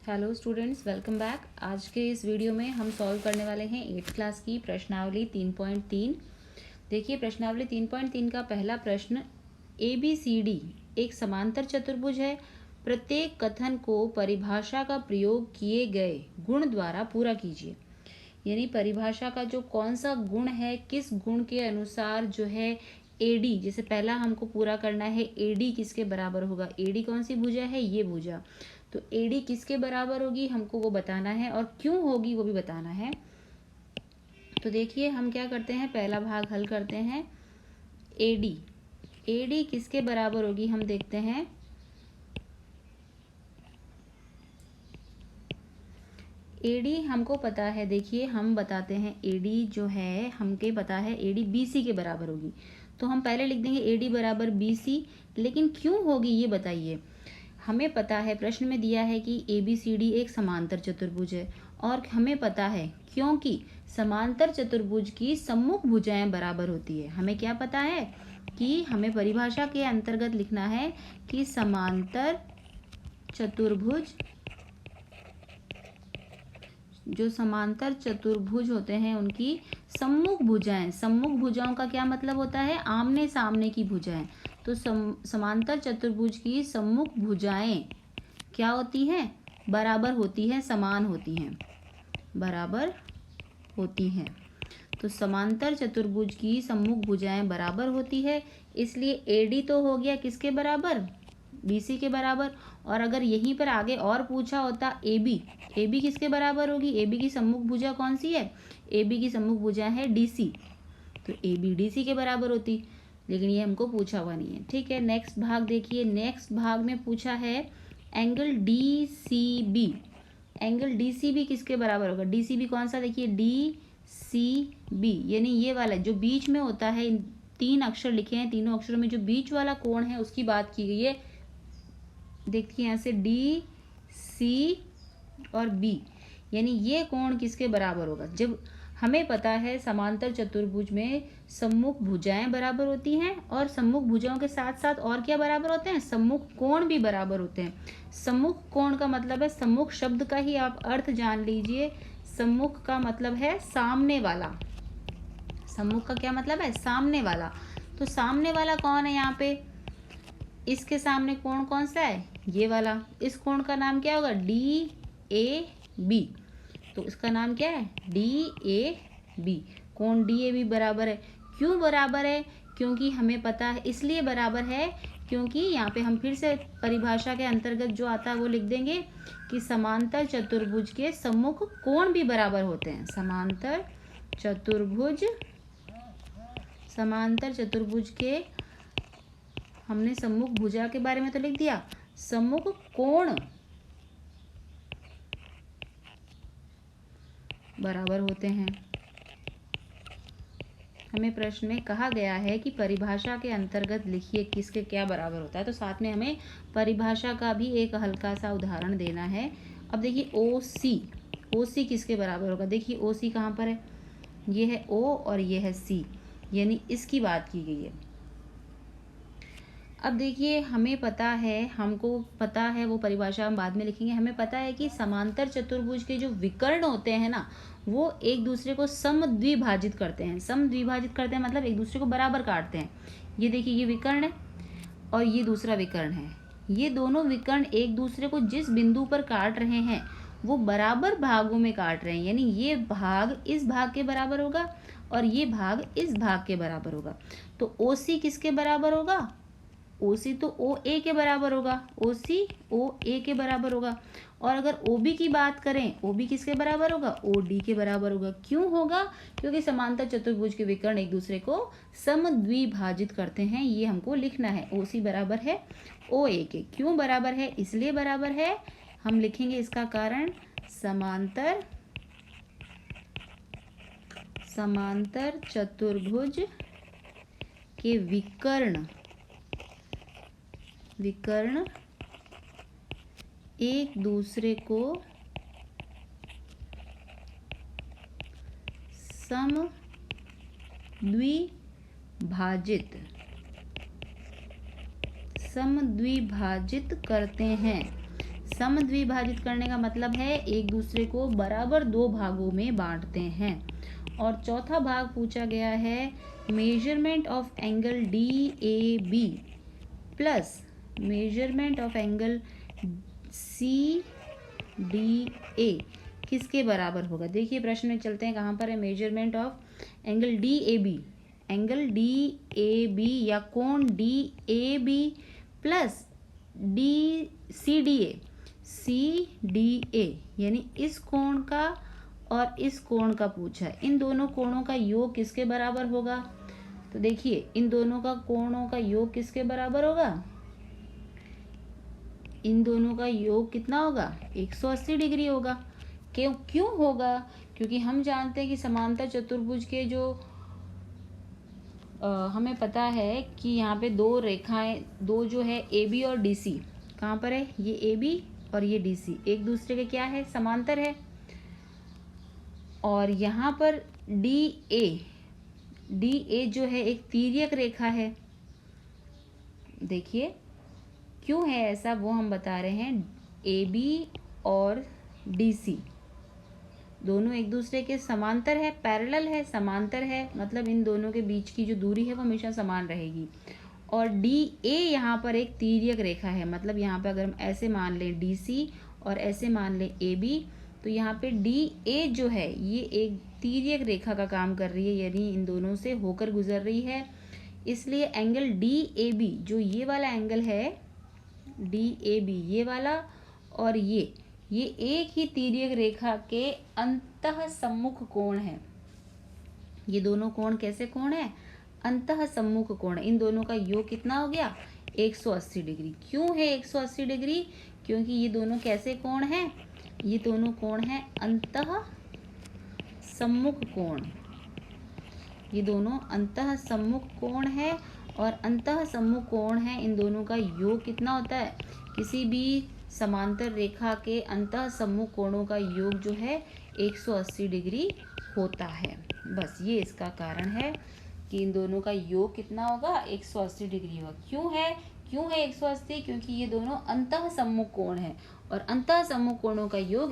Hello students, welcome back. आज के इस वीडियो में हम सॉल्व करने वाले हैं 8th क्लास की प्रश्नावली 3.3। देखिए, प्रश्नावली 3.3 का पहला प्रश्न, ABCD एक समांतर चतुर्भुज है। प्रत्येक कथन को परिभाषा का प्रयोग किए गए गुण द्वारा पूरा कीजिए। यानी परिभाषा का जो कौन सा गुण है, किस गुण के अनुसार जो है AD, जैसे पहला हमको पूरा करना है AD किसके बराबर होगा। AD कौन सी भुजा है, ये भुजा। तो AD किसके बराबर होगी हमको वो बताना है, और क्यों होगी वो भी बताना है। तो देखिए हम क्या करते हैं, पहला भाग हल करते हैं। AD किसके बराबर होगी हम देखते हैं। AD हमको पता है, देखिए हम बताते हैं AD जो है हमके पता है AD BC के बराबर होगी। तो हम पहले लिख देंगे AD बराबर BC, लेकिन क्यों होगी ये बताइए। हमें पता है, प्रश्न में दिया है कि ABCD एक समांतर चतुर्भुज है, और हमें पता है क्योंकि समांतर चतुर्भुज की सम्मुख भुजाएं बराबर होती है। हमें क्या पता है कि हमें परिभाषा के अंतर्गत लिखना है कि समांतर चतुर्भुज, जो समांतर चतुर्भुज होते हैं उनकी सम्मुख भुजाएं, सम्मुख भुजाओं का क्या मतलब होता है, आमने सामने की भुजाएं। तो समांतर चतुर्भुज की सम्मुख भुजाएं क्या होती हैं, बराबर होती हैं, समान होती हैं, बराबर होती हैं। तो समांतर चतुर्भुज की सम्मुख भुजाएं बराबर होती है, इसलिए AD तो हो गया किसके बराबर, BC के बराबर। और अगर यहीं पर आगे और पूछा होता AB किसके बराबर होगी, AB की सम्मुख भुजा कौन सी है, AB की सम्मुख भुजा है DC, तो AB DC के बराबर होती, लेकिन ये हमको पूछा हुआ नहीं है। ठीक है, नेक्स्ट भाग देखिए। नेक्स्ट भाग में पूछा है एंगल DCB। एंगल DCB किसके बराबर होगा, DCB कौन सा, देखिए DCB यानी ये वाला जो बीच में होता है, इन 3 अक्षर लिखे हैं, तीनों अक्षरों में जो बीच वाला कोण है उसकी बात की गई है। देखिए यहाँ से DC और B, यानी ये कोण किसके बराबर होगा। जब हमें पता है समांतर चतुर्भुज में सम्मुख भुजाएं बराबर होती हैं, और सम्मुख भुजाओं के साथ साथ और क्या बराबर होते हैं, सम्मुख कोण भी बराबर होते हैं। सम्मुख कोण का मतलब है, सम्मुख शब्द का ही आप अर्थ जान लीजिए, सम्मुख का मतलब है सामने वाला। सम्मुख का क्या मतलब है, सामने वाला। तो सामने वाला कौन है यहाँ पे, इसके सामने कोण कौन सा है, ये वाला। इस कोण का नाम क्या होगा, DAB। तो इसका नाम क्या है, DAB। कोण DAB बराबर है। क्यों बराबर है, क्योंकि हमें पता है, इसलिए बराबर है क्योंकि यहाँ पे हम फिर से परिभाषा के अंतर्गत जो आता है वो लिख देंगे कि समांतर चतुर्भुज के सम्मुख कोण भी बराबर होते हैं। समांतर चतुर्भुज के, हमने सम्मुख भुजा के बारे में तो लिख दिया, सम्मुख कोण बराबर होते हैं। हमें प्रश्न में कहा गया है कि परिभाषा के अंतर्गत लिखिए किसके क्या बराबर होता है, तो साथ में हमें परिभाषा का भी एक हल्का सा उदाहरण देना है। अब देखिए OC किसके बराबर होगा, देखिए OC कहाँ पर है, ये है O और ये है C, यानी इसकी बात की गई है। अब देखिए हमें पता है, हमको पता है, वो परिभाषा हम बाद में लिखेंगे। हमें पता है कि समांतर चतुर्भुज के जो विकर्ण होते हैं ना, वो एक दूसरे को समद्विभाजित करते हैं। समद्विभाजित करते हैं मतलब एक दूसरे को बराबर काटते हैं। ये देखिए, ये विकर्ण है और ये दूसरा विकर्ण है। ये दोनों विकर्ण एक दूसरे को जिस बिंदु पर काट रहे हैं वो बराबर भागों में काट रहे हैं, यानी ये भाग इस भाग के बराबर होगा और ये भाग इस भाग के बराबर होगा। तो OC किसके बराबर होगा, OC तो OA के बराबर होगा, OC OA के बराबर होगा। और अगर OB की बात करें, OB किसके बराबर होगा, OD के बराबर होगा। क्यों होगा, क्योंकि समांतर चतुर्भुज के विकर्ण एक दूसरे को समद्विभाजित करते हैं, ये हमको लिखना है। OC बराबर है OA के। क्यों बराबर है, इसलिए बराबर है, हम लिखेंगे इसका कारण, समांतर चतुर्भुज के विकर्ण एक दूसरे को समद्विभाजित करते हैं। समद्विभाजित करने का मतलब है एक दूसरे को बराबर दो भागों में बांटते हैं। और चौथा भाग पूछा गया है measurement of angle DAB plus measurement of angle CDA किसके बराबर होगा। देखिए प्रश्न में चलते हैं, कहाँ पर है measurement of angle DAB। Angle DAB या कोण DAB प्लस CDA यानी इस कोण का और इस कोण का पूछा है। इन दोनों कोणों का योग किसके बराबर होगा। तो देखिए इन दोनों का कोणों का योग किसके बराबर होगा। इन दोनों का योग कितना होगा 180 डिग्री होगा। क्यों होगा, क्योंकि हम जानते हैं कि समांतर चतुर्भुज के जो हमें पता है कि यहाँ पे दो रेखाएं, दो जो है AB और DC, कहाँ पर है ये AB और ये DC एक दूसरे के क्या है समांतर है। और यहाँ पर DA जो है एक तिर्यक रेखा है। देखिए क्यों है ऐसा वो हम बता रहे हैं। AB और DC दोनों एक दूसरे के समांतर है, पैरेलल है, समांतर है, मतलब इन दोनों के बीच की जो दूरी है वो हमेशा समान रहेगी। और DA यहाँ पर एक तिर्यक रेखा है, मतलब यहाँ पे अगर हम ऐसे मान लें DC और ऐसे मान लें AB, तो यहाँ पे DA जो है ये एक तिर्यक रेखा का काम कर रही है, यानी इन दोनों से होकर गुजर रही है। इसलिए एंगल DAB जो ये वाला एंगल है DAB ये वाला और ये एक ही तिर्यक रेखा के अंतः सम्मुख कोण है। ये दोनों कोण कैसे कोण है अंतः सम्मुख कोण। इन दोनों का योग कितना हो गया 180 डिग्री। क्यों है 180 डिग्री, क्योंकि ये दोनों कैसे कोण हैं, ये दोनों कोण हैं अंतः सम्मुख कोण। ये दोनों अंतः सम्मुख कोण है और अंतः सम्मुख कोण है, इन दोनों का योग कितना होता है, किसी भी समांतर रेखा के अंतः सम्मुख कोणों का योग जो है 180 डिग्री होता है। बस ये इसका कारण है कि इन दोनों का योग कितना होगा 180 डिग्री होगा। क्यों है 180, क्योंकि ये दोनों अंतः सम्मुख कोण है और अंतः सम्मुख कोणों का योग